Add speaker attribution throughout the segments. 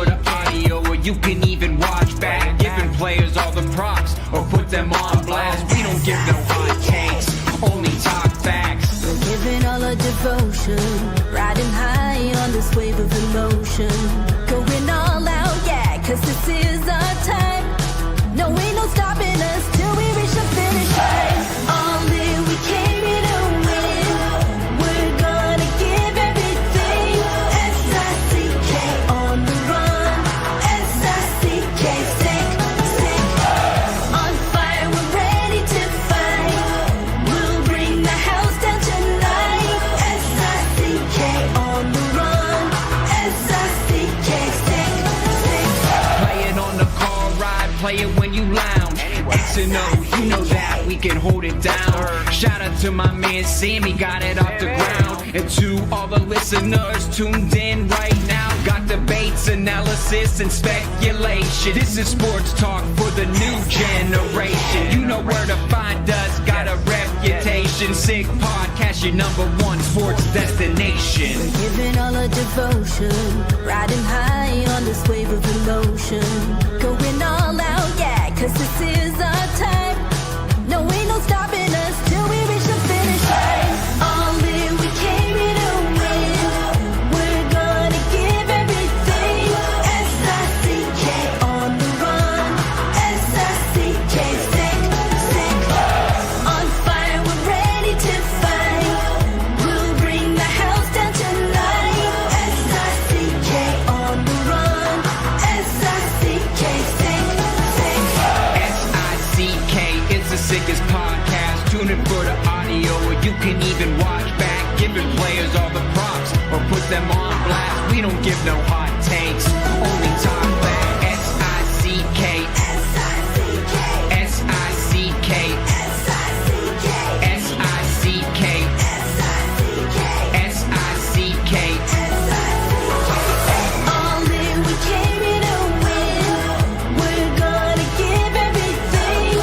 Speaker 1: for the audio, or you can even watch back. Giving players all the props, or put them on blast. We don't give no hot takes, only talk facts.
Speaker 2: We're giving all our devotion, riding high on this wave of emotion. Going all out, yeah, cause this is our time. No, ain't no stopping us till we reach the finish line. All in, we came here to win. We're gonna give everything. S-I-C-K on the run. S-I-C-K, sick. On fire, we're ready to fight. We'll bring the house down tonight. S-I-C-K on the run. S-I-C-K, sick.
Speaker 1: Play it on the car ride, play it when you lounge. X and O, you know that we can hold it down. Shout out to my man Sammy, got it off the ground. And to all the listeners tuned in right now, got debates, analysis, and speculation. This is sports talk for the new generation. You know where to find us, got a reputation. Sick podcast, your #1 sports destination.
Speaker 2: We're giving all our devotion, riding high on this wave of emotion. Going all out, yeah, cause this is our time. No, ain't no stopping us till we reach the finish line. All in, we came here to win. We're gonna give everything. S-I-C-K on the run. S-I-C-K, sick. On fire, we're ready to fight. We'll bring the house down tonight. S-I-C-K on the run. S-I-C-K, sick.
Speaker 1: S-I-C-K is the sickest podcast. Tune in for the audio, or you can even watch back. Giving players all the props, or put them on blast. We don't give no hot takes, only talk back. S-I-C-K,
Speaker 2: S-I-C-K,
Speaker 1: S-I-C-K,
Speaker 2: S-I-C-K,
Speaker 1: S-I-C-K,
Speaker 2: S-I-C-K,
Speaker 1: S-I-C-K.
Speaker 2: All in, we came here to win. We're gonna give everything.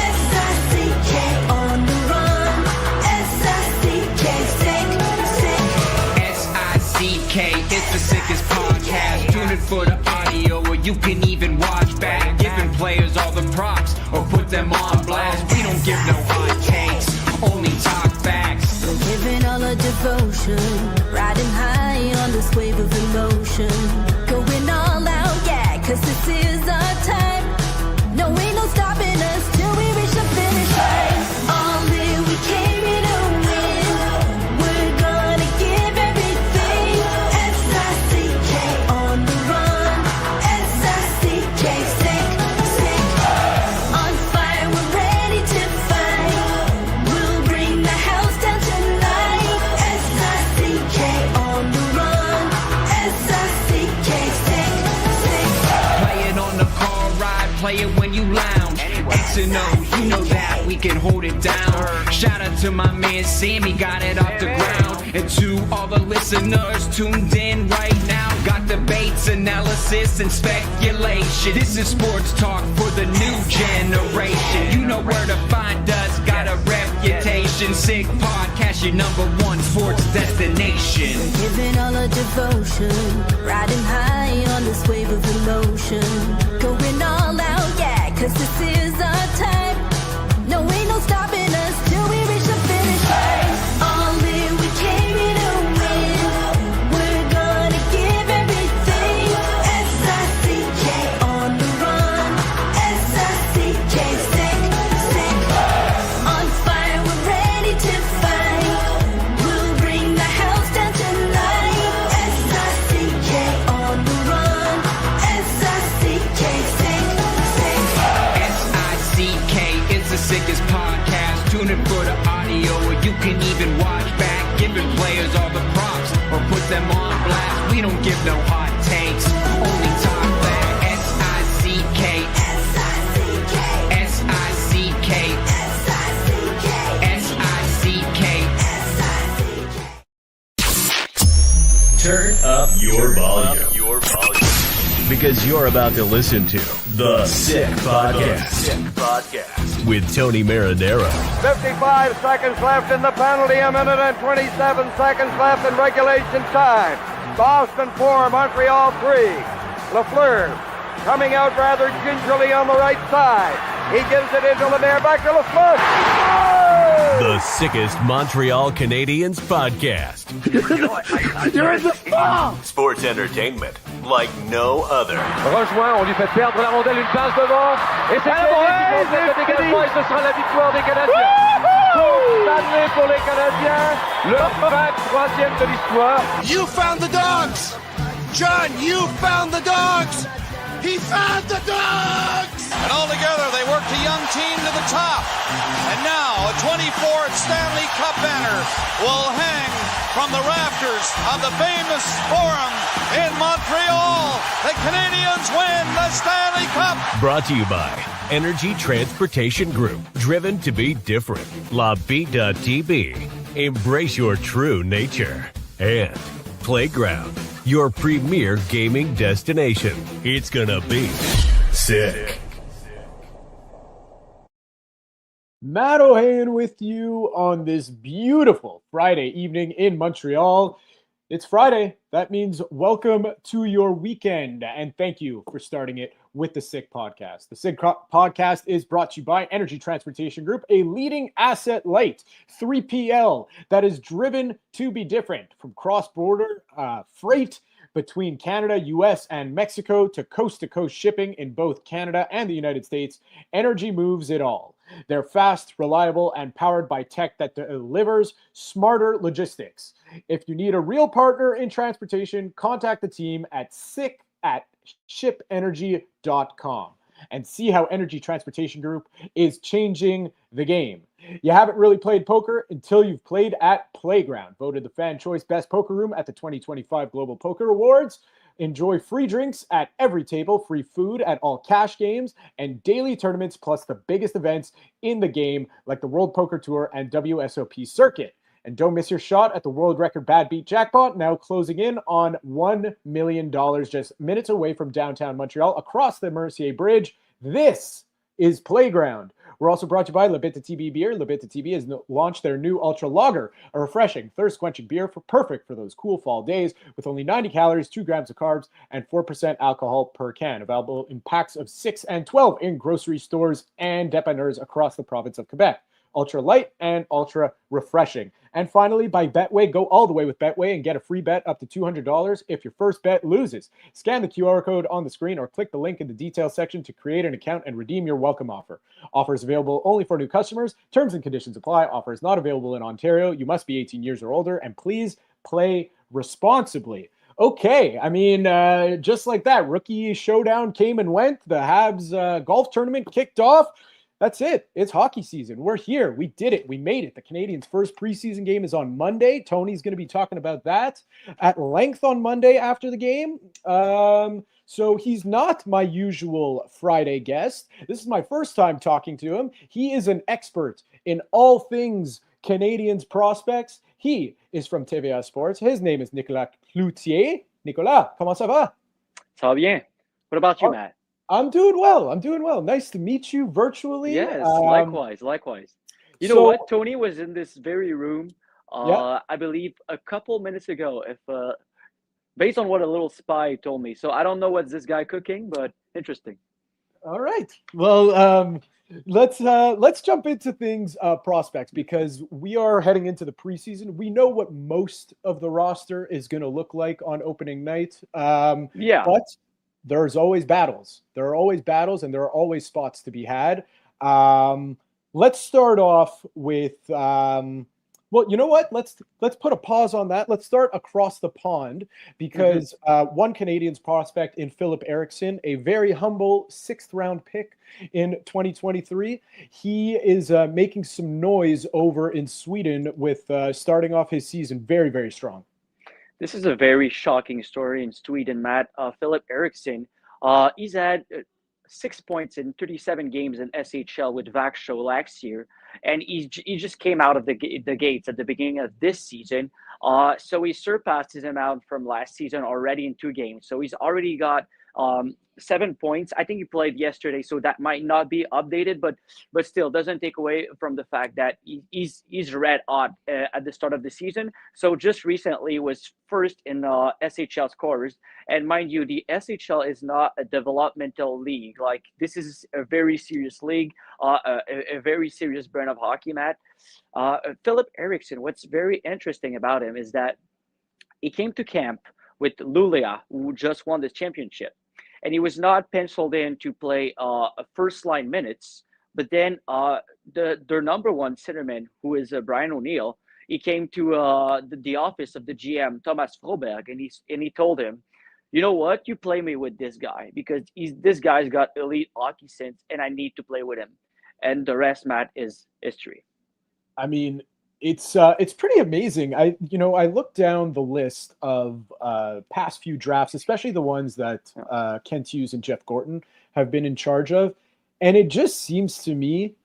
Speaker 2: S-I-C-K on the run. S-I-C-K, sick.
Speaker 1: S-I-C-K, it's the sickest podcast. Tune in for the audio, or you can even watch back. Giving players all the props, or put them on blast. We don't give no hot takes, only talk facts.
Speaker 2: We're giving all our devotion, riding high on this wave of emotion. Going all out, yeah, cause this is our time. No, ain't no stopping us till we reach the finish line. All in, we came here to win. We're gonna give everything. S-I-C-K on the run. S-I-C-K, sick. On fire, we're ready to fight. We'll bring the house down tonight. S-I-C-K on the run. S-I-C-K, sick.
Speaker 1: Play it on the car ride, play it when you lounge. X and O, you know that we can hold it down. Shout out to my man Sammy, got it off the ground. And to all the listeners tuned in right now, got debates, analysis, and speculation. This is sports talk for the new generation. You know where to find us, got a reputation. Sick podcast, your #1 sports destination.
Speaker 2: We're giving all our devotion, riding high on this wave of emotion. Going all out, yeah, cause this is our time. No, ain't no stopping us till we reach the finish line. All in, we came here to win. We're gonna give everything. S-I-C-K on the run. S-I-C-K, sick. On fire, we're ready to fight. We'll bring the house down tonight. S-I-C-K on the run. S-I-C-K, sick.
Speaker 1: S-I-C-K is the sickest podcast. Tune in for the audio, or you can even watch back. Giving players all the props, or put them on blast. We don't give no hot takes, only talk back. S-I-C-K,
Speaker 2: S-I-C-K,
Speaker 1: S-I-C-K,
Speaker 2: S-I-C-K,
Speaker 1: S-I-C-K.
Speaker 2: S-I-C-K.
Speaker 3: Turn up your volume. Because you're about to listen to The Sick Podcast. With Tony Marinaro.
Speaker 4: 55 seconds left in the penalty, a minute and 27 seconds left in regulation time. Boston 4, Montreal 3. Lafleur coming out rather gingerly on the right side. He gives it into Lemaire, back to Lafleur. Oh!
Speaker 3: The sickest Montreal Canadiens podcast.
Speaker 5: You're in the ball!
Speaker 3: Sports entertainment like no other.
Speaker 4: Rejoint, on lui fait perdre la rondelle, une passe devant. Et c'est le dégagement et ce sera la victoire des Canadiens. Coupe Stanley pour les Canadiens. Le 23e de l'histoire.
Speaker 5: You found the dogs! John, you found the dogs! He found the dogs!
Speaker 6: And all together, they worked a young team to the top. And now, a 24th Stanley Cup banner will hang from the rafters of the famous Forum in Montreal. The Canadiens win the Stanley Cup.
Speaker 3: Brought to you by Energy Transportation Group. Driven to be different. La Tibi. Embrace your true nature. And Playground, your premier gaming destination. It's gonna be sick.
Speaker 7: Matt Ohayon with you on this beautiful Friday evening in Montreal. It's Friday. That means welcome to your weekend, and thank you for starting it with the Sick Podcast. The Sick Podcast is brought to you by Energy Transportation Group, a leading asset-light 3PL that is driven to be different. From cross-border freight between Canada, US, and Mexico to coast-to-coast shipping in both Canada and the United States, Energy moves it all. They're fast, reliable, and powered by tech that delivers smarter logistics. If you need a real partner in transportation, contact the team at sick@shipenergy.com and see how Energy Transportation Group is changing the game. You haven't really played poker until you've played at Playground. Voted the Fan Choice Best Poker Room at the 2025 Global Poker Awards. Enjoy free drinks at every table, free food at all cash games, and daily tournaments, plus the biggest events in the game, like the World Poker Tour and WSOP Circuit. And don't miss your shot at the world record Bad Beat Jackpot, now closing in on $1 million, just minutes away from downtown Montreal, across the Mercier Bridge. This is Playground. We're also brought to you by Bittt Tibi Beer. Bittt Tibi has launched their new Ultra Lager, a refreshing, thirst-quenching beer perfect for those cool fall days, with only 90 calories, 2 grams of carbs, and 4% alcohol per can. Available in packs of 6 and 12 in grocery stores and dépanneurs across the province of Quebec. Ultra light and ultra refreshing. And finally, by Betway, go all the way with Betway and get a free bet up to $200 if your first bet loses. Scan the QR code on the screen or click the link in the details section to create an account and redeem your welcome offer. Offers available only for new customers. Terms and conditions apply. Offer is not available in Ontario. You must be 18 years or older, and please play responsibly. Okay, I mean, just like that, rookie showdown came and went. The Habs golf tournament kicked off. That's it. It's hockey season. We're here. We did it. We made it. The Canadiens' first preseason game is on Monday. Tony's going to be talking about that at length on Monday after the game. So he's not my usual Friday guest. This is my first time talking to him. He is an expert in all things Canadiens prospects. He is from TVA Sports. His name is Nicolas Cloutier. Nicolas, comment ça va?
Speaker 8: Ça va bien. What about you, Matt?
Speaker 7: I'm doing well. Nice to meet you virtually.
Speaker 8: Yes, likewise. You know what? Tony was in this very room, I believe, a couple minutes ago. If based on what a little spy told me. So I don't know what's this guy cooking, but interesting.
Speaker 7: All right. Well, let's jump into things, prospects, because we are heading into the preseason. We know what most of the roster is going to look like on opening night. But there's always battles. There are always battles, and there are always spots to be had. Let's start off with, well, you know what? Let's put a pause on that. Let's start across the pond, because one Canadiens prospect in Philip Erikson, a very humble 6th-round pick in 2023. He is making some noise over in Sweden with starting off his season very, very strong.
Speaker 8: This is a very shocking story in Sweden, Matt. Philip Erikson, he's had 6 points in 37 games in SHL with Växjö last year, and he just came out of the gates at the beginning of this season. So he surpassed his amount from last season already in 2 games. So he's already got 7 points. I think he played yesterday, so that might not be updated, but still doesn't take away from the fact that he's red hot at the start of the season. So just recently was first in SHL scorers, and mind you, the SHL is not a developmental league. Like, this is a very serious league, a very serious brand of hockey, Matt. Philip Erikson, what's very interesting about him is that he came to camp with Luleå, who just won the championship, and he was not penciled in to play first line minutes. But then their number one centerman, who is Brian O'Neill, he came to the office of the GM Thomas Froberg, and he told him, you know what, you play me with this guy, because this guy's got elite hockey sense, and I need to play with him. And the rest, Matt, is history.
Speaker 7: I mean, it's pretty amazing. I looked down the list of past few drafts, especially the ones that Kent Hughes and Jeff Gorton have been in charge of, and it just seems to me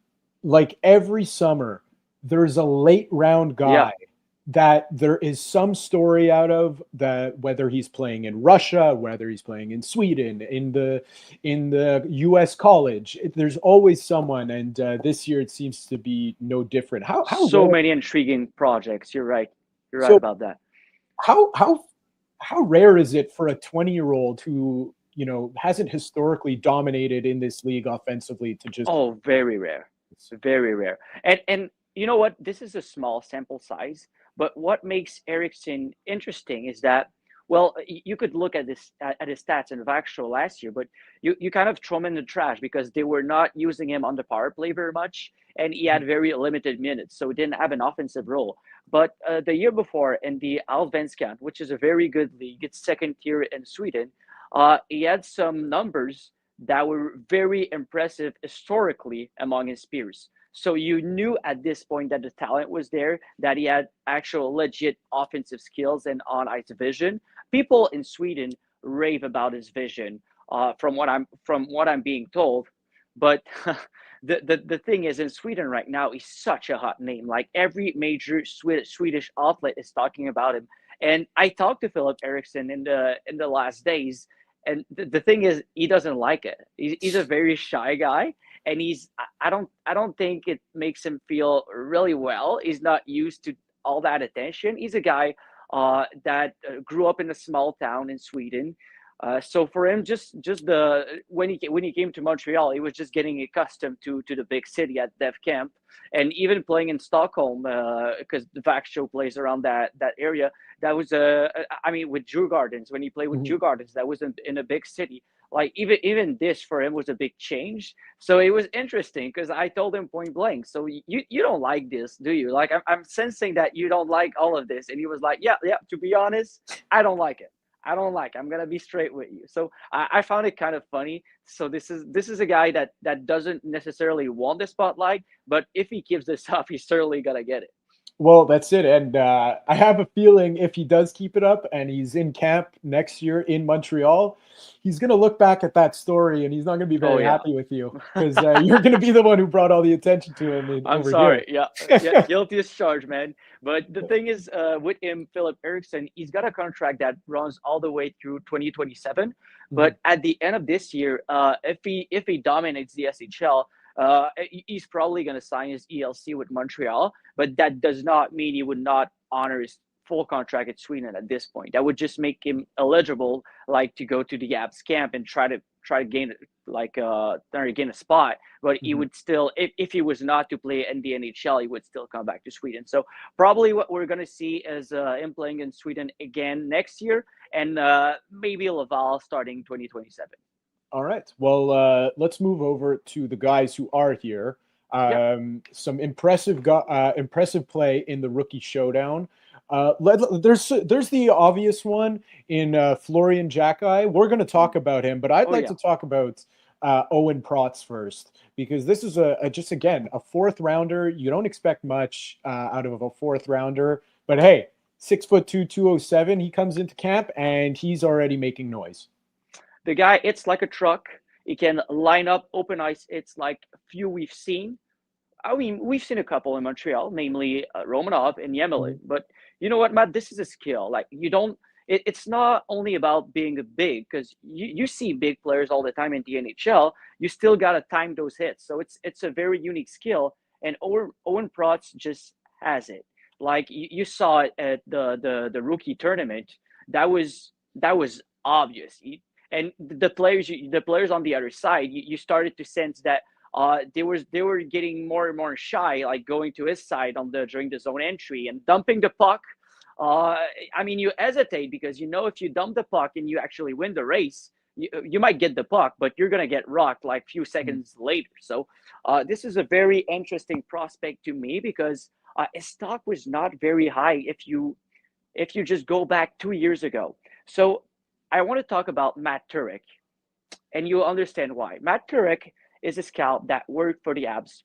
Speaker 7: like every summer there's a late round guy that there is some story out of, that whether he's playing in Russia, whether he's playing in Sweden, in the US college, there's always someone, and this year it seems to be no different. How
Speaker 8: so many intriguing projects. You're right about that.
Speaker 7: How rare is it for a 20-year-old who, hasn't historically dominated in this league offensively to just...
Speaker 8: Oh, very rare. It's very rare. And you know what? This is a small sample size, but what makes Erikson interesting is that, well, you could look at his stats in Vaxshow last year, but you kind of throw him in the trash because they were not using him on the power play very much, and he had very limited minutes, so he didn't have an offensive role. But the year before, in the Allsvenskan, which is a very good league, it's second tier in Sweden, he had some numbers that were very impressive historically among his peers. So you knew at this point that the talent was there, that he had actual legit offensive skills and on-ice vision. People in Sweden rave about his vision, from what I'm being told. But the thing is, in Sweden right now, he's such a hot name. Like, every major Swedish outlet is talking about him. And I talked to Philip Erikson in the last days, and the thing is, he doesn't like it. He's a very shy guy. And I don't think it makes him feel really well. He's not used to all that attention. He's a guy that grew up in a small town in Sweden. So for him, when he came to Montreal, he was just getting accustomed to the big city at Dev Camp, and even playing in Stockholm, because the Vaxshow plays around that area. That was with Djurgårdens, when he played with Djurgårdens, that was in a big city. Like, even this for him was a big change. So it was interesting, because I told him point blank, so you don't like this, do you? Like, I'm sensing that you don't like all of this. And he was like, yeah, to be honest, I don't like it. I'm going to be straight with you. So I found it kind of funny. So this is a guy that doesn't necessarily want the spotlight, but if he gives this up, he's certainly going to get it.
Speaker 7: Well, that's it. And I have a feeling if he does keep it up and he's in camp next year in Montreal, he's going to look back at that story and he's not going to be very happy with you, because you're going to be the one who brought all the attention to him.
Speaker 8: I'm sorry. Yeah, guilty as charged, man. But the thing is, with him, Philip Erikson, he's got a contract that runs all the way through 2027. But at the end of this year, if he dominates the SHL, he's probably going to sign his ELC with Montreal, but that does not mean he would not honor his full contract at Sweden at this point. That would just make him eligible, like, to go to the Habs camp and try to gain a spot. But he would still, if he was not to play in the NHL, he would still come back to Sweden. So probably what we're going to see is him playing in Sweden again next year, and maybe Laval starting 2027.
Speaker 7: All right. Well, let's move over to the guys who are here. Some impressive play in the rookie showdown. There's the obvious one in Florian Xhekaj. We're going to talk about him, but I'd like to talk about Owen Protz first, because this is just again a fourth rounder. You don't expect much out of a fourth rounder, but hey, 6'2", 207. He comes into camp and he's already making noise.
Speaker 8: The guy, it's like a truck. He can line up open ice. It's like few we've seen. I mean, we've seen a couple in Montreal, namely Romanov and Yemelin. But you know what, Matt? This is a skill. Like, you don't it's not only about being a big, because you see big players all the time in the NHL. You still got to time those hits. So it's a very unique skill. And Owen Protz just has it. Like you saw it at the rookie tournament. That was obvious. And the players on the other side, you started to sense that they were getting more and more shy, like going to his side during the zone entry and dumping the puck. I mean, you hesitate because if you dump the puck and you actually win the race, you might get the puck, but you're gonna get rocked like a few seconds later. So this is a very interesting prospect to me because his stock was not very high if you just go back 2 years ago. So I want to talk about Matt Turek, and you'll understand why. Matt Turek is a scout that worked for the Habs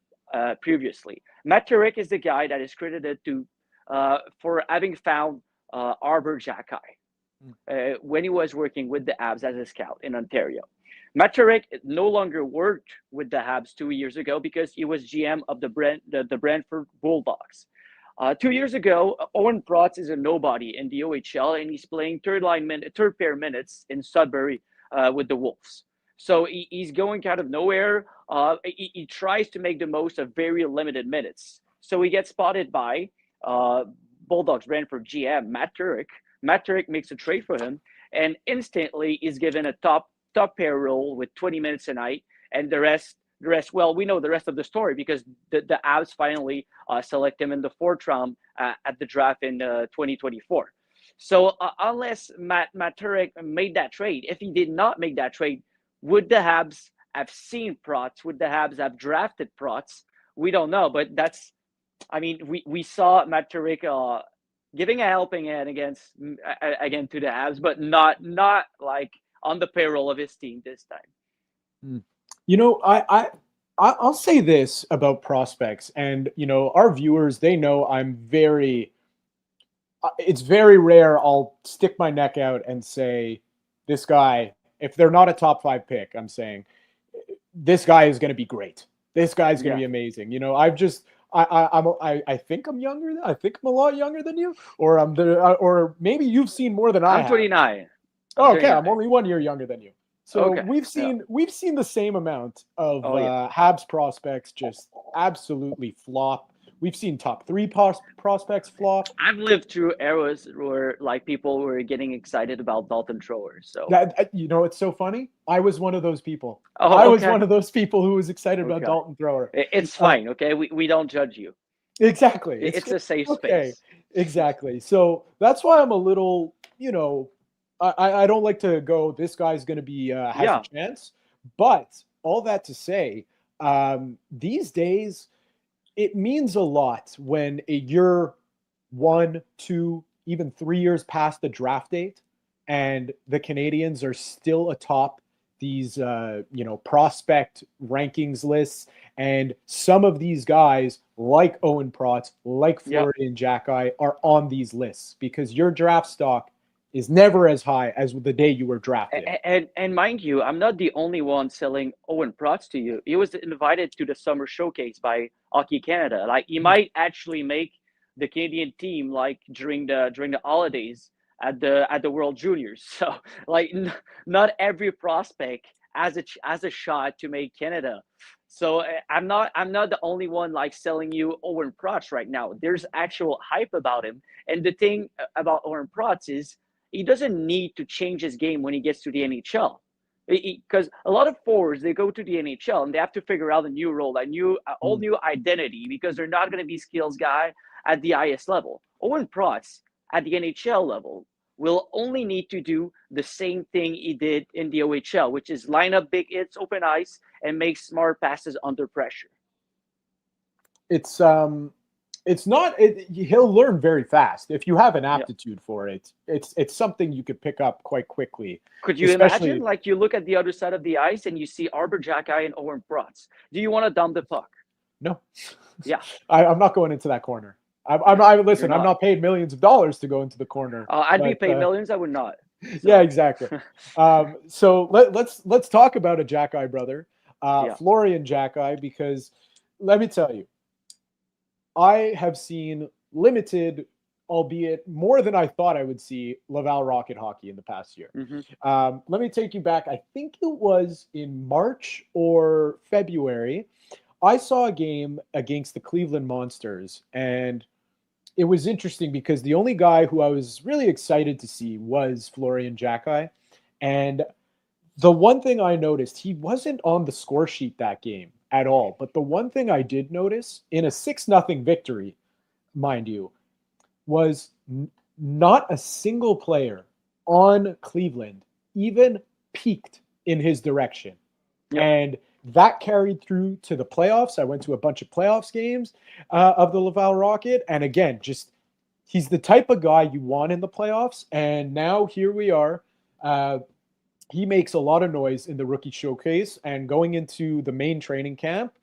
Speaker 8: previously. Matt Turek is the guy that is credited to for having found Arbor Xhekaj when he was working with the Habs as a scout in Ontario. Matt Turek no longer worked with the Habs 2 years ago because he was GM of the Brantford Bulldogs. 2 years ago, Owen Protz is a nobody in the OHL, and he's playing third pair minutes in Sudbury with the Wolves. So he's going out of nowhere. He tries to make the most of very limited minutes. So he gets spotted by Bulldogs Brantford GM Matt Turek. Matt Turek makes a trade for him, and instantly is given a top pair role with 20 minutes a night, and the rest. Well, we know the rest of the story because the Habs finally select him in the 4th round at the draft in 2024. So unless Matt Turek made that trade, if he did not make that trade, would the Habs have seen Protz? Would the Habs have drafted Protz? We don't know, but we saw Matt Turek giving a helping hand again to the Habs, but not like on the payroll of his team this time.
Speaker 7: I'll say this about prospects, and our viewers, they know it's very rare I'll stick my neck out and say this guy, if they're not a top 5 pick, I'm saying this guy is going to be great. This guy's going to be amazing. I think I'm younger. I think I'm a lot younger than you, or maybe you've seen more than I have.
Speaker 8: I'm 29.
Speaker 7: Okay, I'm only 1 year younger than you. So we've seen the same amount of Habs prospects just absolutely flop. We've seen top 3 prospects flop.
Speaker 8: I've lived through eras where people were getting excited about Dalton Trower. So
Speaker 7: it's so funny. I was one of those people.
Speaker 8: I
Speaker 7: was one of those people who was excited about Dalton Trower.
Speaker 8: It's fine. Okay, we don't judge you.
Speaker 7: Exactly.
Speaker 8: It's a safe space.
Speaker 7: Exactly. So that's why I'm a little, I don't like to go, this guy's going to be has a chance. But all that to say, these days, it means a lot when you're 1, 2, even 3 years past the draft date, and the Canadiens are still atop these, prospect rankings lists. And some of these guys, like Owen Protz, like Florian Xhekaj, are on these lists because your draft stock is never as high as the day you were drafted.
Speaker 8: And mind you, I'm not the only one selling Owen Protz to you. He was invited to the summer showcase by Hockey Canada. Like he might actually make the Canadian team during the holidays at the World Juniors. So not every prospect has a shot to make Canada. So I'm not the only one selling you Owen Protz right now. There's actual hype about him. And the thing about Owen Protz is he doesn't need to change his game when he gets to the NHL. Because a lot of forwards, they go to the NHL and they have to figure out a new role, whole new identity, because they're not going to be skills guy at the highest level. Owen Protz at the NHL level will only need to do the same thing he did in the OHL, which is line up big hits, open ice, and make smart passes under pressure.
Speaker 7: He'll learn very fast if you have an aptitude for it. It's something you could pick up quite quickly.
Speaker 8: Could you imagine you look at the other side of the ice and you see Arbor Xhekaj and Owen Protz? Do you want to dump the puck?
Speaker 7: No.
Speaker 8: Yeah.
Speaker 7: I'm not going into that corner. I'm not paid millions of dollars to go into the corner.
Speaker 8: I'd be paid millions. I would not.
Speaker 7: So. Yeah, exactly. So let's talk about a Xhekaj brother, Florian Xhekaj, because let me tell you, I have seen limited albeit more than I thought I would see Laval Rocket hockey in the past year. Let me take you back. I think it was in March or February. I saw a game against the Cleveland Monsters, and it was interesting because the only guy who I was really excited to see was Florian Xhekaj. And the one thing I noticed, he wasn't on the score sheet that game at all. But the one thing I did notice in a 6-0 victory, mind you, was not a single player on Cleveland even peeked in his direction. Yep. And that carried through to the playoffs. I went to a bunch of playoffs games of the Laval Rocket. And again, just he's the type of guy you want in the playoffs. And now here we are. He makes a lot of noise in the rookie showcase and going into the main training camp.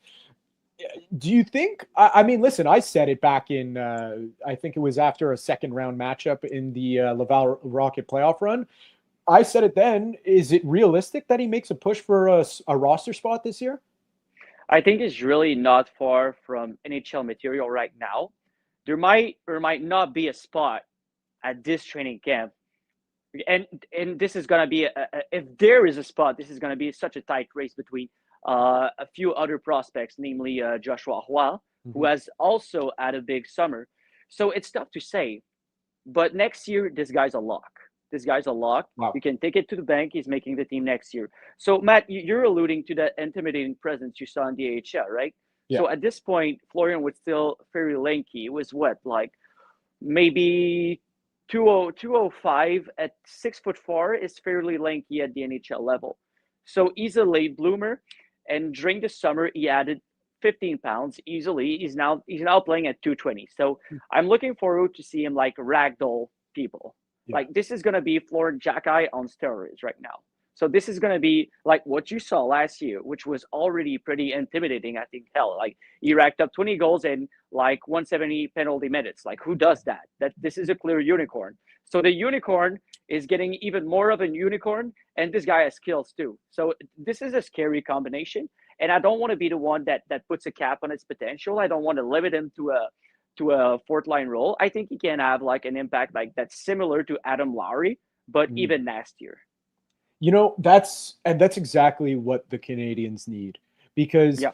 Speaker 7: Do you think, I mean, listen, I said it back in, I think it was after a second round matchup in the Laval Rocket playoff run. I said it then. Is it realistic that he makes a push for a roster spot this year?
Speaker 8: I think it's really not far from NHL material right now. There might or might not be a spot at this training camp. And this is going to be, if there is a spot, this is going to be such a tight race between a few other prospects, namely Joshua Roy, who has also had a big summer. So it's tough to say. But next year, this guy's a lock. This guy's a lock. Wow. You can take it to the bank. He's making the team next year. So, Matt, you're alluding to that intimidating presence you saw in the AHL, right? Yeah. So at this point, Florian was still very lanky. It was what, like maybe 205 at 6'4" is fairly lanky at the NHL level. So he's a late bloomer, and during the summer he added 15 pounds easily. He's now playing at 220. So I'm looking forward to see him like ragdoll people. Yeah. Like this is gonna be Florian Xhekaj on steroids right now. So this is gonna be like what you saw last year, which was already pretty intimidating. I think like he racked up 20 goals in like 170 penalty minutes. Like who does that? This is a clear unicorn. So the unicorn is getting even more of a unicorn, and this guy has skills too. So this is a scary combination, and I don't want to be the one that puts a cap on its potential. I don't want to limit him to a fourth line role. I think he can have like an impact like that's similar to Adam Lowry, but even nastier.
Speaker 7: You know, that's exactly what the Canadiens need, because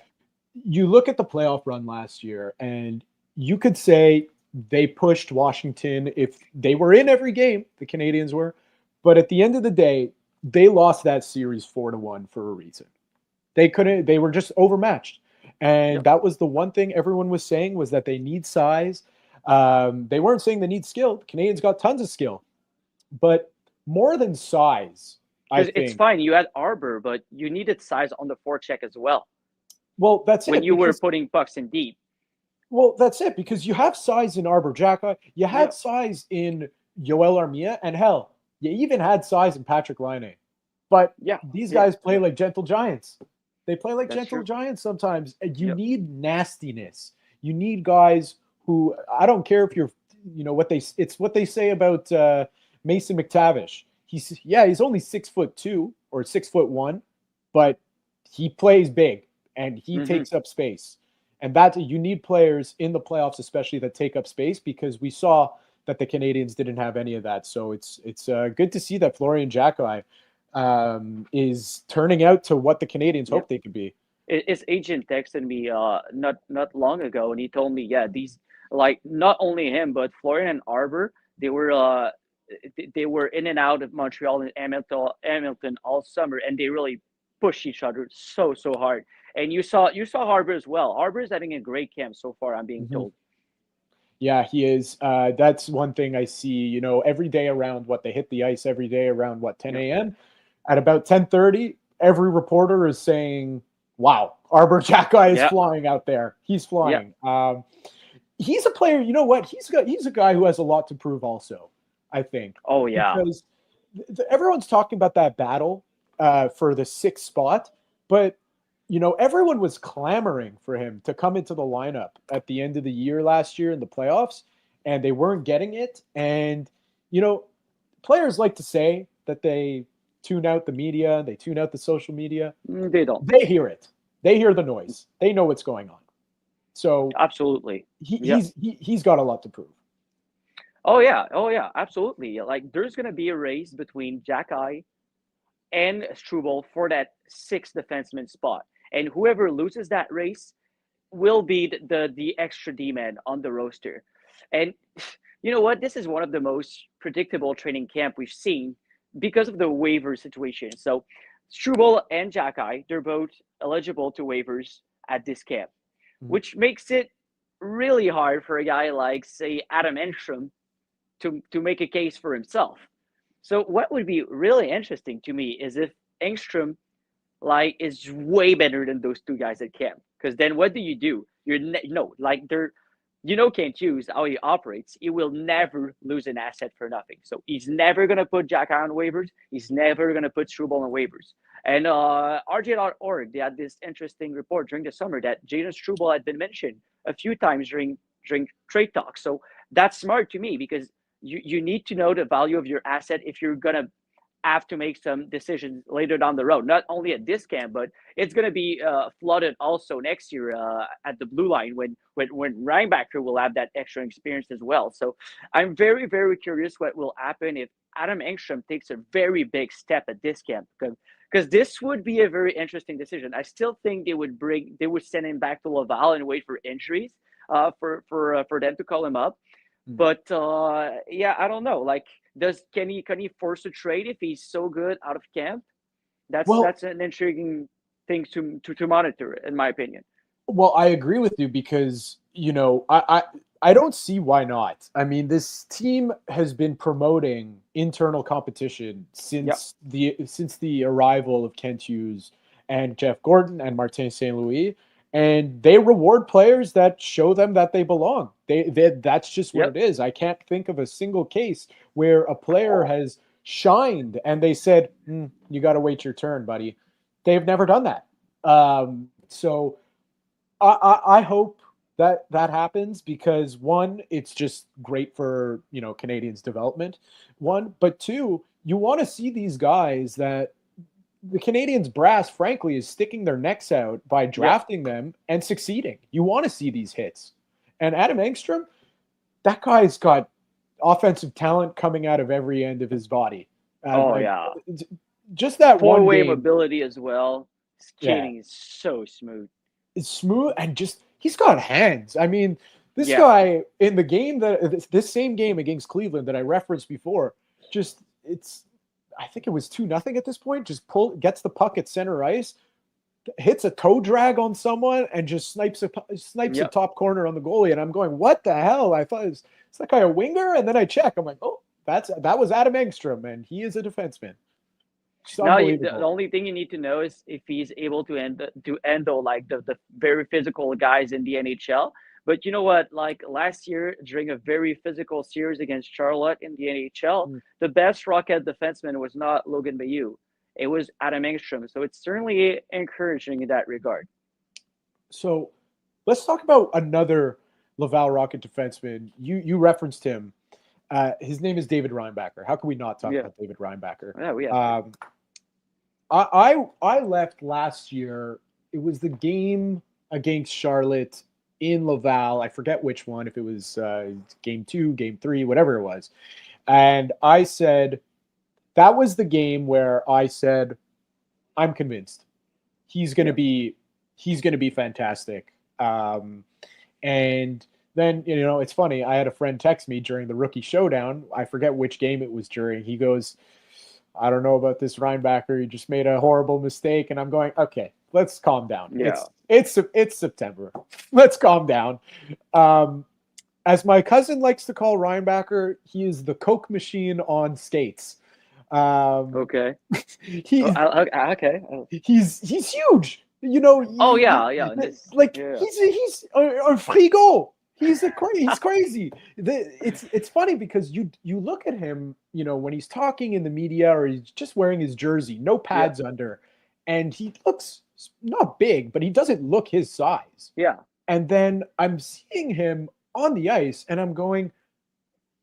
Speaker 7: you look at the playoff run last year and you could say they pushed Washington if they were in every game, the Canadiens were, but at the end of the day, they lost that series 4-1 for a reason. They were just overmatched. And that was the one thing everyone was saying was that they need size. They weren't saying they need skill. The Canadiens got tons of skill, but more than size.
Speaker 8: It's fine. You had Arbor, but you needed size on the forecheck as well.
Speaker 7: Well, that's
Speaker 8: when you were putting pucks in deep.
Speaker 7: Well, that's it, because you have size in Arbor Xhekaj. You had size in Yoel Armia, and hell, you even had size in Patrick Laine. But these guys play like gentle giants. They play like gentle giants sometimes. And you need nastiness. You need guys who, I don't care if you're, it's what they say about Mason McTavish. He's only 6'2" or 6'1", but he plays big and he takes up space. And that you need players in the playoffs, especially that take up space, because we saw that the Canadiens didn't have any of that. So it's good to see that Florian Xhekaj is turning out to what the Canadiens hoped they could be.
Speaker 8: His agent texted me not long ago, and he told me, these, like, not only him but Florian and Arbor, they were in and out of Montreal and Hamilton all summer, and they really pushed each other so hard. And you saw Arbor as well. Arbor is having a great camp so far, I'm being told.
Speaker 7: Yeah, he is. That's one thing I see, every day around they hit the ice every day around 10 a.m. At about 10:30, every reporter is saying, wow, Arbor Xhekaj is flying out there. He's flying. He's a player, you know what? He's a guy who has a lot to prove also, I think.
Speaker 8: Oh, yeah.
Speaker 7: Because everyone's talking about that battle for the 6th spot, but everyone was clamoring for him to come into the lineup at the end of the year last year in the playoffs, and they weren't getting it. And, players like to say that they tune out the media, they tune out the social media.
Speaker 8: They don't.
Speaker 7: They hear it. They hear the noise. They know what's going on. So
Speaker 8: absolutely.
Speaker 7: He's got a lot to prove.
Speaker 8: Oh yeah, absolutely. Like there's gonna be a race between Xhekaj and Struble for that sixth defenseman spot, and whoever loses that race will be the extra D-man on the roster. And you know what? This is one of the most predictable training camp we've seen because of the waiver situation. So Struble and Xhekaj, they're both eligible to waivers at this camp, which makes it really hard for a guy like, say, Adam Enstrom to make a case for himself. So what would be really interesting to me is if Engstrom like is way better than those two guys at camp. Because then what do? You're no like they're Kent Hughes how he operates. He will never lose an asset for nothing. So he's never gonna put Xhekaj on waivers. He's never gonna put Struble on waivers. And RJ.org, they had this interesting report during the summer that Jaden Struble had been mentioned a few times during trade talks. So that's smart to me because you need to know the value of your asset if you're gonna have to make some decisions later down the road. Not only at this camp, but it's going to be flooded also next year at the blue line when Reinbacher will have that extra experience as well. So I'm very, very curious what will happen if Adam Engstrom takes a very big step at this camp because this would be a very interesting decision. I still think they would send him back to Laval and wait for injuries for them to call him up. But yeah, I don't know. Like, can he force a trade if he's so good out of camp? That's an intriguing thing to monitor, in my opinion.
Speaker 7: Well, I agree with you because I don't see why not. I mean, this team has been promoting internal competition since the arrival of Kent Hughes and Jeff Gordon and Martin St. Louis. And they reward players that show them that they belong. That's just what it is. I can't think of a single case where a player has shined and they said, you got to wait your turn, buddy. They've never done that. So I hope that happens because, one, it's just great for, Canadiens development. One, but two, you want to see these guys that the Canadiens brass, frankly, is sticking their necks out by drafting them and succeeding. You want to see these hits. And Adam Engstrom, that guy's got offensive talent coming out of every end of his body. Just that
Speaker 8: four-way mobility as well. Skating is so smooth.
Speaker 7: It's smooth and just he's got hands. I mean, this guy in the game this same game against Cleveland that I referenced before, I think it was 2-0 at this point. Just gets the puck at center ice, hits a toe drag on someone, and just snipes a top corner on the goalie. And I'm going, what the hell? I thought, is that guy a winger? And then I check. I'm like, oh, that was Adam Engstrom, and he is a defenseman.
Speaker 8: Now, the only thing you need to know is if he's able to handle like the very physical guys in the NHL. But you know what? Like last year, during a very physical series against Charlotte in the NHL, the best Rocket defenseman was not Logan Bayou. It was Adam Engstrom. So it's certainly encouraging in that regard.
Speaker 7: So let's talk about another Laval Rocket defenseman. You referenced him. His name is David Reinbacher. How can we not talk about David Reinbacher?
Speaker 8: Yeah, we have.
Speaker 7: I left last year. It was the game against Charlotte in Laval. I forget which one, if it was game 2, game 3, whatever it was. And I said, that was the game where I said, I'm convinced he's going to be fantastic. And then, it's funny. I had a friend text me during the rookie showdown. I forget which game it was during. He goes, I don't know about this Reinbacher. He just made a horrible mistake. And I'm going, okay, let's calm down.
Speaker 8: Yeah.
Speaker 7: It's September. Let's calm down. As my cousin likes to call Reinbacher, he is the Coke machine on skates.
Speaker 8: Okay.
Speaker 7: He's huge. He's a frigo. He's crazy. It's funny because you look at him, when he's talking in the media or he's just wearing his jersey, no pads under, and he looks not big, but he doesn't look his size.
Speaker 8: Yeah.
Speaker 7: And then I'm seeing him on the ice, and I'm going,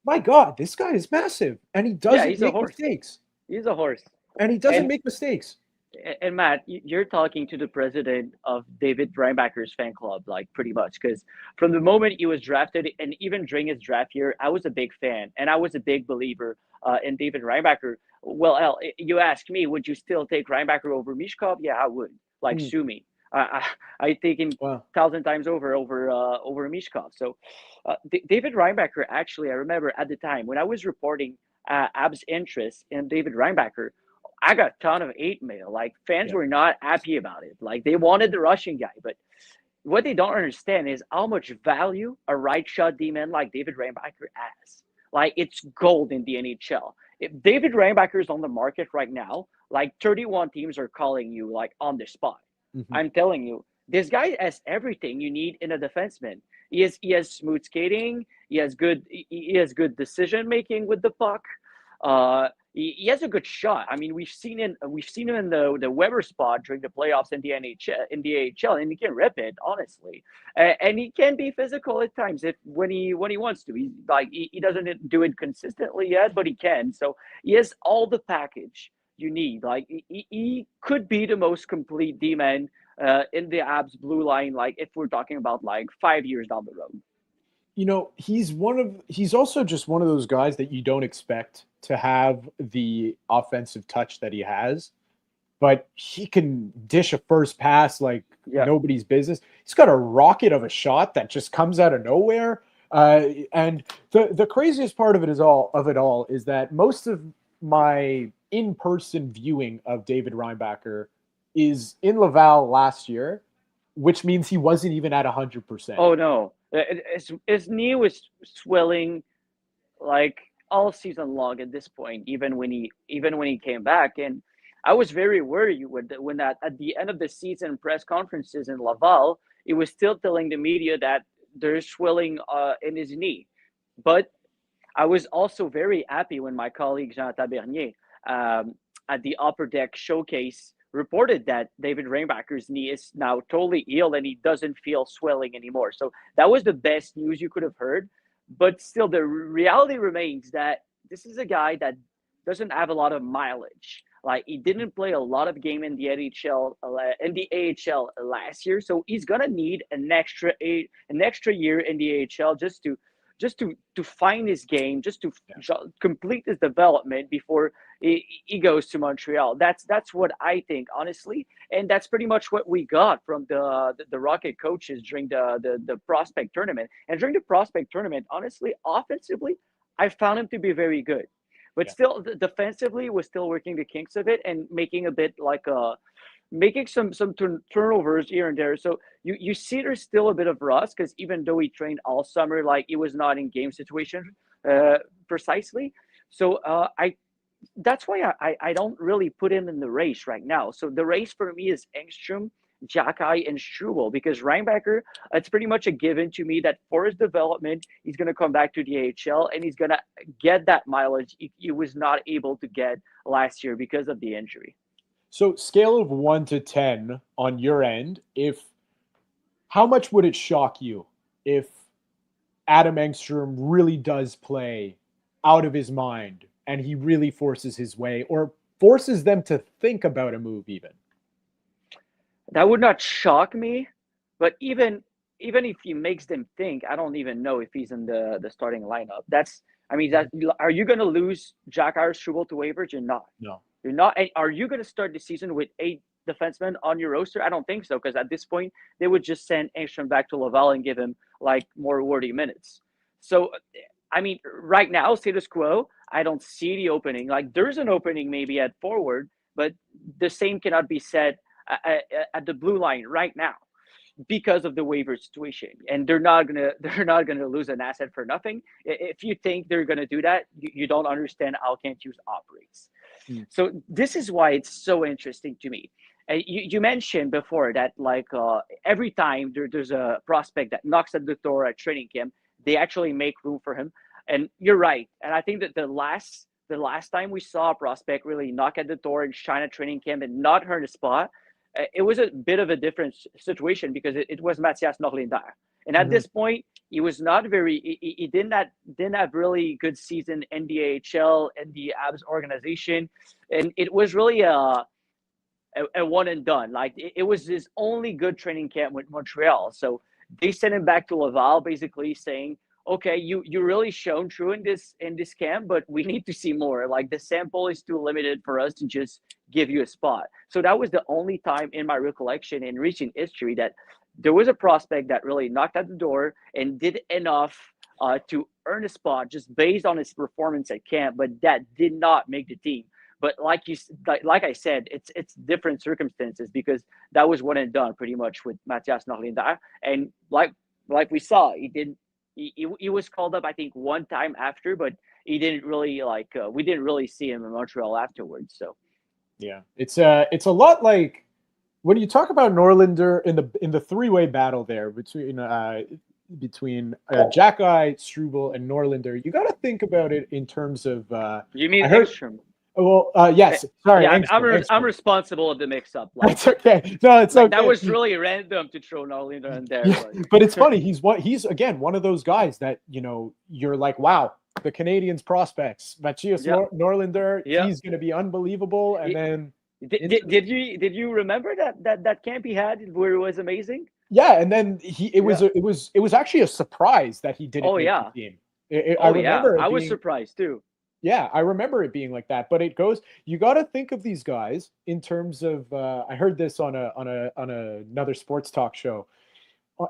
Speaker 7: my God, this guy is massive, and he doesn't make mistakes.
Speaker 8: He's a horse,
Speaker 7: and he doesn't make mistakes.
Speaker 8: And Matt, you're talking to the president of David Reinbacher's fan club, like pretty much, because from the moment he was drafted, and even during his draft year, I was a big fan, and I was a big believer in David Reinbacher. Well, El, you ask me, would you still take Reinbacher over Mishkov? Yeah, I would. Like, sue me. I take him 1,000 times over Mishkov. So, David Reinbacher, actually, I remember at the time when I was reporting Habs' interest in David Reinbacher, I got a ton of hate mail. Like, fans were not happy about it. Like, they wanted the Russian guy. But what they don't understand is how much value a right shot D-man like David Reinbacher has. Like, it's gold in the NHL. If David Reinbacher is on the market right now, like 31 teams are calling you like on the spot. I'm telling you, this guy has everything you need in a defenseman. He has smooth skating. He has good decision making with the puck. He has a good shot. I mean, we've seen him in the Weber spot during the playoffs in the AHL, and he can rip it, honestly. And he can be physical at times when he wants to. He doesn't do it consistently yet, but he can. So he has all the package you need. Like, he could be the most complete D-man in the Habs blue line. Like, if we're talking about like 5 years down the road.
Speaker 7: You know, he's also just one of those guys that you don't expect to have the offensive touch that he has, but he can dish a first pass like nobody's business. He's got a rocket of a shot that just comes out of nowhere. And the craziest part of it all is that most of my in-person viewing of David Reinbacher is in Laval last year, which means he wasn't even at 100%.
Speaker 8: Oh no. His knee was swelling like all season long at this point, even when he came back. And I was very worried when that at the end of the season press conferences in Laval, he was still telling the media that there's swelling in his knee. But I was also very happy when my colleague Jean Tabernier at the Upper Deck Showcase reported that David Reinbacher's knee is now totally healed and he doesn't feel swelling anymore. So that was the best news you could have heard. But still, the reality remains that this is a guy that doesn't have a lot of mileage. Like, he didn't play a lot of game in the NHL, in the AHL last year. So he's gonna need an extra year in the AHL just to find his game, just to complete his development before he goes to Montreal. That's what I think, honestly, and that's pretty much what we got from the Rocket coaches during the prospect tournament. And during the prospect tournament, honestly, offensively, I found him to be very good, but still defensively, was still working the kinks of it and making a bit like making some turnovers here and there. So you see there's still a bit of rust, because even though he trained all summer, like, he was not in game situation precisely. So that's why I don't really put him in the race right now. So the race for me is Engstrom, Xhekaj, and Struble, because Reinbacher, it's pretty much a given to me that for his development, he's going to come back to the AHL and he's going to get that mileage he was not able to get last year because of the injury.
Speaker 7: So, scale of 1 to 10 on your end, how much would it shock you if Adam Engstrom really does play out of his mind and he really forces his way, or forces them to think about a move even?
Speaker 8: That would not shock me, but even if he makes them think, I don't even know if he's in the starting lineup. Are you going to lose Xhekaj, Struble to waivers? You're not.
Speaker 7: No.
Speaker 8: You're not. Are you going to start the season with 8 defensemen on your roster? I don't think so, because at this point, they would just send Engstrom back to Laval and give him like more worthy minutes. So, I mean, right now, status quo, I don't see the opening. Like, there's an opening maybe at forward, but the same cannot be said at the blue line right now because of the waiver situation. And they're not gonna lose an asset for nothing. If you think they're gonna do that, you don't understand how Kent Hughes operates. So this is why it's so interesting to me. You mentioned before that, like, every time there's a prospect that knocks at the door at training camp, they actually make room for him. And you're right. And I think that the last time we saw a prospect really knock at the door and shine at training camp and not earn a spot, it was a bit of a different situation, because it was Mathias Norlinder. And at this point, he was not he didn't have really good season in the AHL and the Habs organization. And it was really a a one and done. Like it was his only good training camp with Montreal. So they sent him back to Laval, basically saying, "Okay, you really shown true in this camp, but we need to see more. Like the sample is too limited for us to just give you a spot." So that was the only time in my recollection in recent history that there was a prospect that really knocked at the door and did enough to earn a spot just based on his performance at camp, but that did not make the team. But like I said, it's different circumstances because that was one and done pretty much with Mathias Norlinder. And like we saw, he was called up I think one time after, but he didn't really we didn't really see him in Montreal afterwards. So
Speaker 7: yeah, it's a lot like when you talk about Norlinder in the three-way battle there between Xhekaj, Struble, and Norlinder, you got to think about it in terms of.
Speaker 8: You mean Ekstrom?
Speaker 7: Well, yes. Sorry,
Speaker 8: yeah,
Speaker 7: Engstrom.
Speaker 8: I'm responsible of the mix-up. Like,
Speaker 7: it's okay. No, it's okay.
Speaker 8: That was really random to throw Norlinder in there.
Speaker 7: Yeah, but it's funny. He's again one of those guys that you're like, wow, the Canadiens prospects, Matthias Norlinder, he's going to be unbelievable. And then
Speaker 8: did you remember that camp he had where it was amazing?
Speaker 7: Yeah, and then it was actually a surprise that he didn't make the team. I remember
Speaker 8: I was surprised too.
Speaker 7: Yeah, I remember it being like that. But you got to think of these guys in terms of. I heard this on another sports talk show.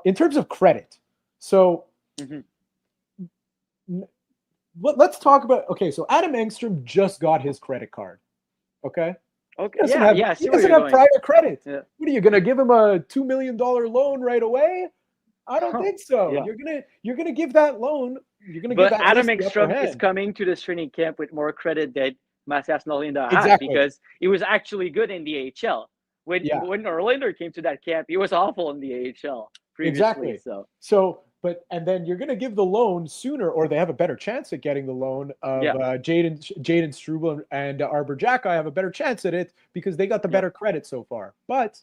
Speaker 7: In terms of credit, so let's talk about. Okay, so Adam Engstrom just got his credit card. Okay.
Speaker 8: Okay.
Speaker 7: He doesn't have prior credit. Yeah. What are you gonna give him a $2 million loan right away? I don't think so. Yeah. You're gonna give that loan. You're gonna give that.
Speaker 8: But Adam Engstrom is coming to this training camp with more credit than Mathias Norlinder had because he was actually good in the AHL. When Norlinder came to that camp, he was awful in the AHL previously.
Speaker 7: Exactly. And then you're going to give the loan sooner, or they have a better chance at getting the loan of Jaden Struble and Arbor Xhekaj have a better chance at it because they got the better credit so far. But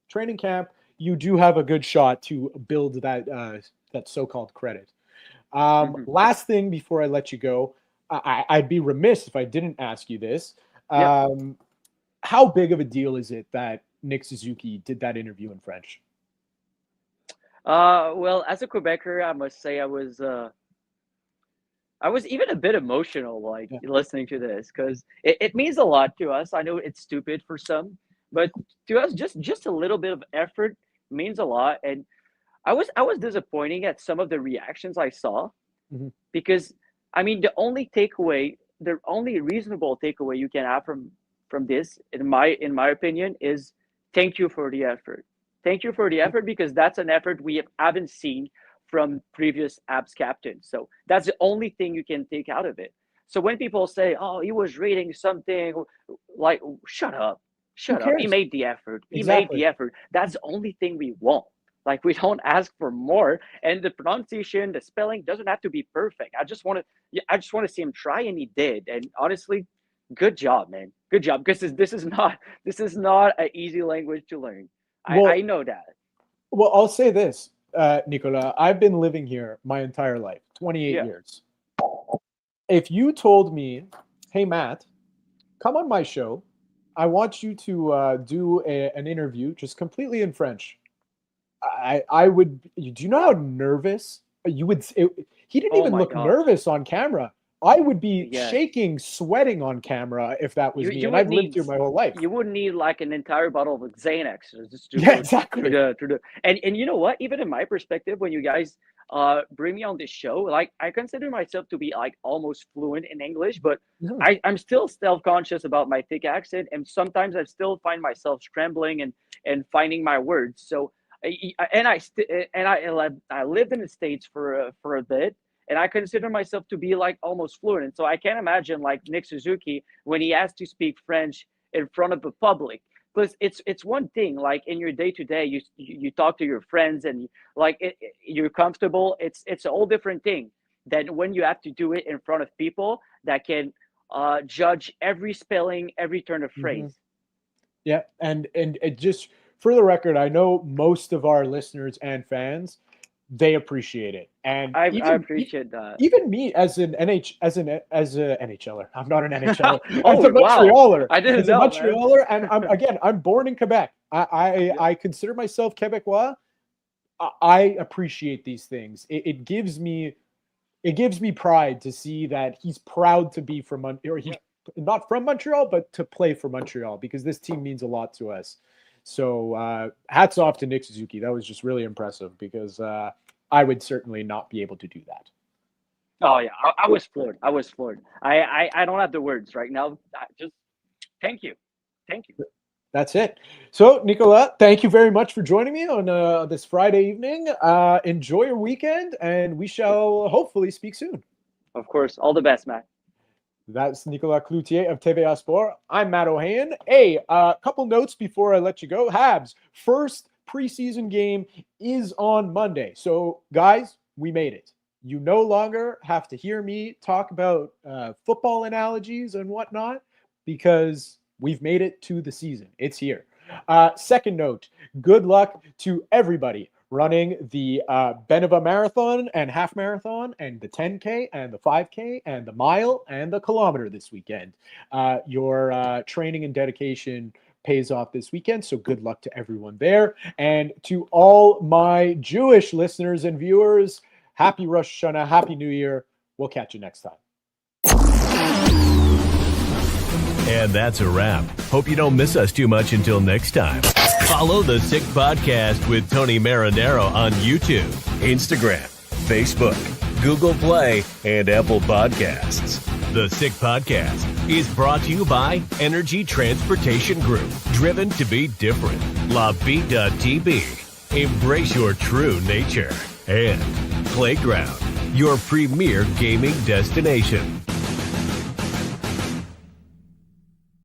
Speaker 7: training camp, you do have a good shot to build that so-called credit. Last thing before I let you go, I'd be remiss if I didn't ask you this. How big of a deal is it that Nick Suzuki did that interview in French?
Speaker 8: Well, as a Quebecer, I must say I was even a bit emotional, listening to this because it means a lot to us. I know it's stupid for some, but to us, just a little bit of effort means a lot. And I was disappointing at some of the reactions I saw because I mean the only reasonable takeaway you can have from this, in my opinion, is thank you for the effort. Thank you for the effort because that's an effort we haven't seen from previous Habs captains. So that's the only thing you can take out of it. So when people say, "Oh, he was reading something," like, shut up. He made the effort. He made the effort. That's the only thing we want. Like, we don't ask for more. And the pronunciation, the spelling doesn't have to be perfect. I just want to see him try, and he did. And honestly, good job, man. Good job, because this is not an easy language to learn. I know that.
Speaker 7: Well, I'll say this, Nicolas. I've been living here my entire life, 28 years. If you told me, "Hey, Matt, come on my show. I want you to do an interview just completely in French," I would. Do you know how nervous you would? He didn't even look nervous on camera. I would be shaking, sweating on camera if that was me. And I've lived here my whole life.
Speaker 8: You wouldn't need like an entire bottle of Xanax just
Speaker 7: exactly.
Speaker 8: And you know what? Even in my perspective, when you guys bring me on this show, like I consider myself to be like almost fluent in English, but I'm still self-conscious about my thick accent, and sometimes I still find myself scrambling and finding my words. So I lived in the States for a bit. And I consider myself to be like almost fluent. And so I can't imagine like Nick Suzuki when he has to speak French in front of the public. Because it's one thing, like in your day-to-day, you talk to your friends and you're comfortable. It's a whole different thing than when you have to do it in front of people that can judge every spelling, every turn of phrase.
Speaker 7: Yeah, and it just for the record, I know most of our listeners and fans they appreciate it. And
Speaker 8: I appreciate that.
Speaker 7: Even me as a NHLer, I'm not an NHLer.
Speaker 8: Oh,
Speaker 7: as a Montrealer,
Speaker 8: I didn't
Speaker 7: as
Speaker 8: know,
Speaker 7: a Montrealer, and I'm born in Quebec. I consider myself Quebecois. I appreciate these things. It gives me pride to see that he's proud to be from or he's not from Montreal, but to play for Montreal, because this team means a lot to us. So hats off to Nick Suzuki. That was just really impressive, because I would certainly not be able to do that.
Speaker 8: Oh yeah, I was floored. I don't have the words right now. Just thank you.
Speaker 7: That's it. So, Nicolas, thank you very much for joining me on this Friday evening. Enjoy your weekend, and we shall hopefully speak soon.
Speaker 8: Of course. All the best, Matt.
Speaker 7: That's Nicolas Cloutier of TVA Sport. I'm Matt Ohayon. Hey, a couple notes before I let you go. Habs, first preseason game is on Monday. So, guys, we made it. You no longer have to hear me talk about football analogies and whatnot, because we've made it to the season. It's here. Second note, good luck to everybody running the Beneva Marathon and half marathon and the 10K and the 5K and the mile and the kilometer this weekend. Your training and dedication pays off this weekend, so good luck to everyone there. And to all my Jewish listeners and viewers, happy Rosh Hashanah, happy New Year. We'll catch you next time.
Speaker 3: And that's a wrap. Hope you don't miss us too much until next time. Follow The Sick Podcast with Tony Marinaro on YouTube, Instagram, Facebook, Google Play, and Apple Podcasts. The Sick Podcast is brought to you by Energy Transportation Group, driven to be different. LaBeat.tb, embrace your true nature. And Playground, your premier gaming destination.